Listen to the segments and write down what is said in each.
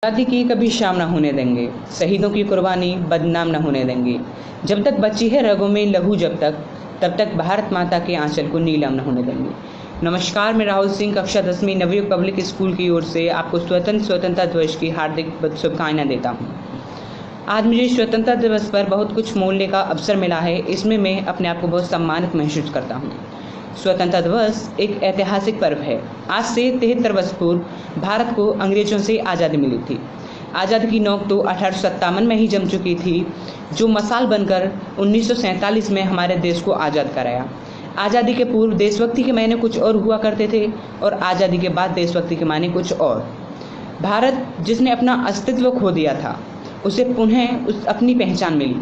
आज़ादी की कभी शाम न होने देंगे, शहीदों की कुर्बानी बदनाम न होने देंगे। जब तक बची है रगों में लहू तब तक भारत माता के आंचल को नीलाम न होने देंगे। नमस्कार, मैं राहुल सिंह कक्षा 10वीं नवयुग पब्लिक स्कूल की ओर से आपको स्वतंत्रता दिवस की हार्दिक शुभकामनाएं देता हूं। आज मुझे स्वतंत्रता दिवस पर बहुत कुछ बोलने का अवसर मिला है। इसमें मैं अपने आप को बहुत सम्मानित महसूस करता हूँ। स्वतंत्रता दिवस एक ऐतिहासिक पर्व है। आज से 73 वर्ष पूर्व भारत को अंग्रेजों से आज़ादी मिली थी। आज़ादी की नोक तो 1857 में ही जम चुकी थी, जो मसाल बनकर 1947 में हमारे देश को आज़ाद कराया। आज़ादी के पूर्व देशभक्ति के मायने कुछ और हुआ करते थे और आज़ादी के बाद देशभक्ति के मायने कुछ और। भारत जिसने अपना अस्तित्व खो दिया था, उसे पुनः अपनी पहचान मिली।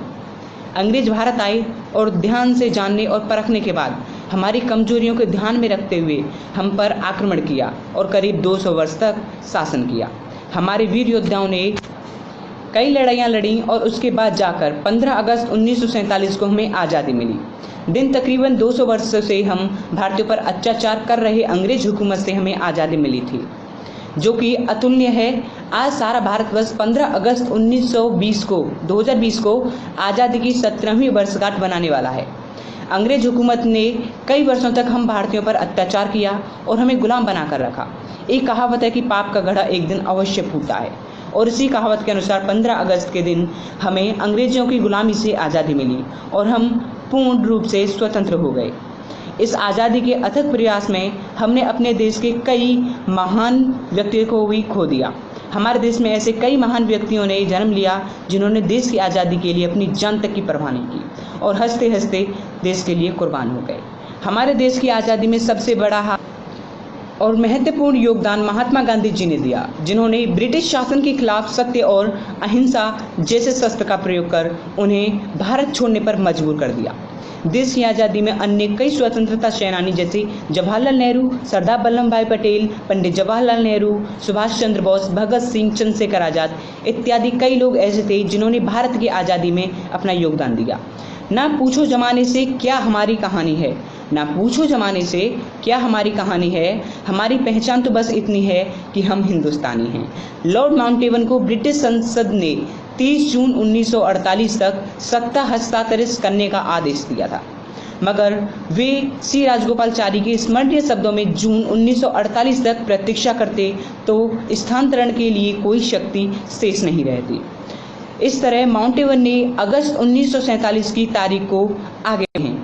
अंग्रेज भारत आए और ध्यान से जानने और परखने के बाद हमारी कमजोरियों को ध्यान में रखते हुए हम पर आक्रमण किया और करीब 200 वर्ष तक शासन किया। हमारे वीर योद्धाओं ने कई लड़ाइयाँ लड़ी और उसके बाद जाकर 15 अगस्त 1947 को हमें आज़ादी मिली। दिन तकरीबन 200 वर्षों से हम भारतीयों पर अत्याचार कर रहे अंग्रेज हुकूमत से हमें आज़ादी मिली थी, जो कि अतुलनीय है। आज सारा भारतवर्ष 15 अगस्त 2020 को आज़ादी की 17वीं वर्षगांठ बनाने वाला है। अंग्रेज हुकूमत ने कई वर्षों तक हम भारतीयों पर अत्याचार किया और हमें गुलाम बनाकर रखा। एक कहावत है कि पाप का घड़ा एक दिन अवश्य फूटता है, और इसी कहावत के अनुसार 15 अगस्त के दिन हमें अंग्रेजों की गुलामी से आज़ादी मिली और हम पूर्ण रूप से स्वतंत्र हो गए। इस आज़ादी के अथक प्रयास में हमने अपने देश के कई महान व्यक्तियों को भी खो दिया। हमारे देश में ऐसे कई महान व्यक्तियों ने जन्म लिया जिन्होंने देश की आज़ादी के लिए अपनी जान तक की परवाह नहीं की और हंसते हंसते देश के लिए कुर्बान हो गए। हमारे देश की आज़ादी में सबसे बड़ा और महत्वपूर्ण योगदान महात्मा गांधी जी ने दिया, जिन्होंने ब्रिटिश शासन के खिलाफ सत्य और अहिंसा जैसे शस्त्र का प्रयोग कर उन्हें भारत छोड़ने पर मजबूर कर दिया। देश की आज़ादी में अन्य कई स्वतंत्रता सेनानी जैसे जवाहरलाल नेहरू, सरदार वल्लभ भाई पटेल, पंडित जवाहरलाल नेहरू, सुभाष चंद्र बोस, भगत सिंह, चंद्रशेखर आज़ाद इत्यादि कई लोग ऐसे थे जिन्होंने भारत की आज़ादी में अपना योगदान दिया। ना पूछो जमाने से क्या हमारी कहानी है, ना पूछो जमाने से क्या हमारी कहानी है, हमारी पहचान तो बस इतनी है कि हम हिंदुस्तानी हैं। लॉर्ड माउंटेबन को ब्रिटिश संसद ने 30 जून 1948 तक सत्ता हस्तांतरित करने का आदेश दिया था, मगर वे सी राजगोपालाचारी के स्मरणीय शब्दों में जून 1948 तक प्रतीक्षा करते तो स्थानांतरण के लिए कोई शक्ति शेष नहीं रहती। इस तरह माउंटेबन ने अगस्त 1947 की तारीख को आगे हैं।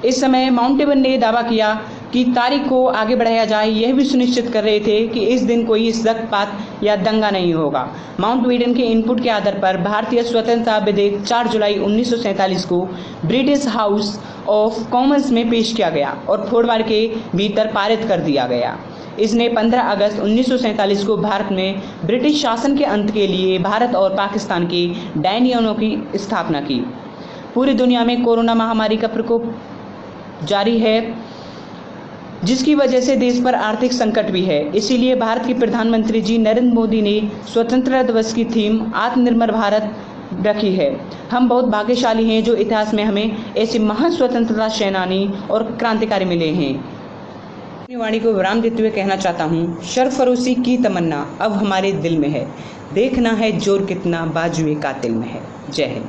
इस समय माउंटेबन ने दावा किया कि तारीख को आगे बढ़ाया जाए। यह भी सुनिश्चित कर रहे थे कि इस दिन कोई रक्तपात या दंगा नहीं होगा। माउंटबेटन के इनपुट के आधार पर भारतीय स्वतंत्रता विधेयक 4 जुलाई 1947 को ब्रिटिश हाउस ऑफ कॉमन्स में पेश किया गया और फोड़वार के भीतर पारित कर दिया गया। इसने 15 अगस्त 1947 को भारत में ब्रिटिश शासन के अंत के लिए भारत और पाकिस्तान के डायनियनों की स्थापना की। पूरी दुनिया में कोरोना महामारी का प्रकोप जारी है, जिसकी वजह से देश पर आर्थिक संकट भी है। इसीलिए भारत के प्रधानमंत्री जी नरेंद्र मोदी ने स्वतंत्रता दिवस की थीम आत्मनिर्भर भारत रखी है। हम बहुत भाग्यशाली हैं जो इतिहास में हमें ऐसे महान स्वतंत्रता सेनानी और क्रांतिकारी मिले हैं। अपनी वाणी को विराम देते हुए कहना चाहता हूँ, सरफरोशी की तमन्ना अब हमारे दिल में है, देखना है जोर कितना बाजुए कातिल में है। जय हिंद।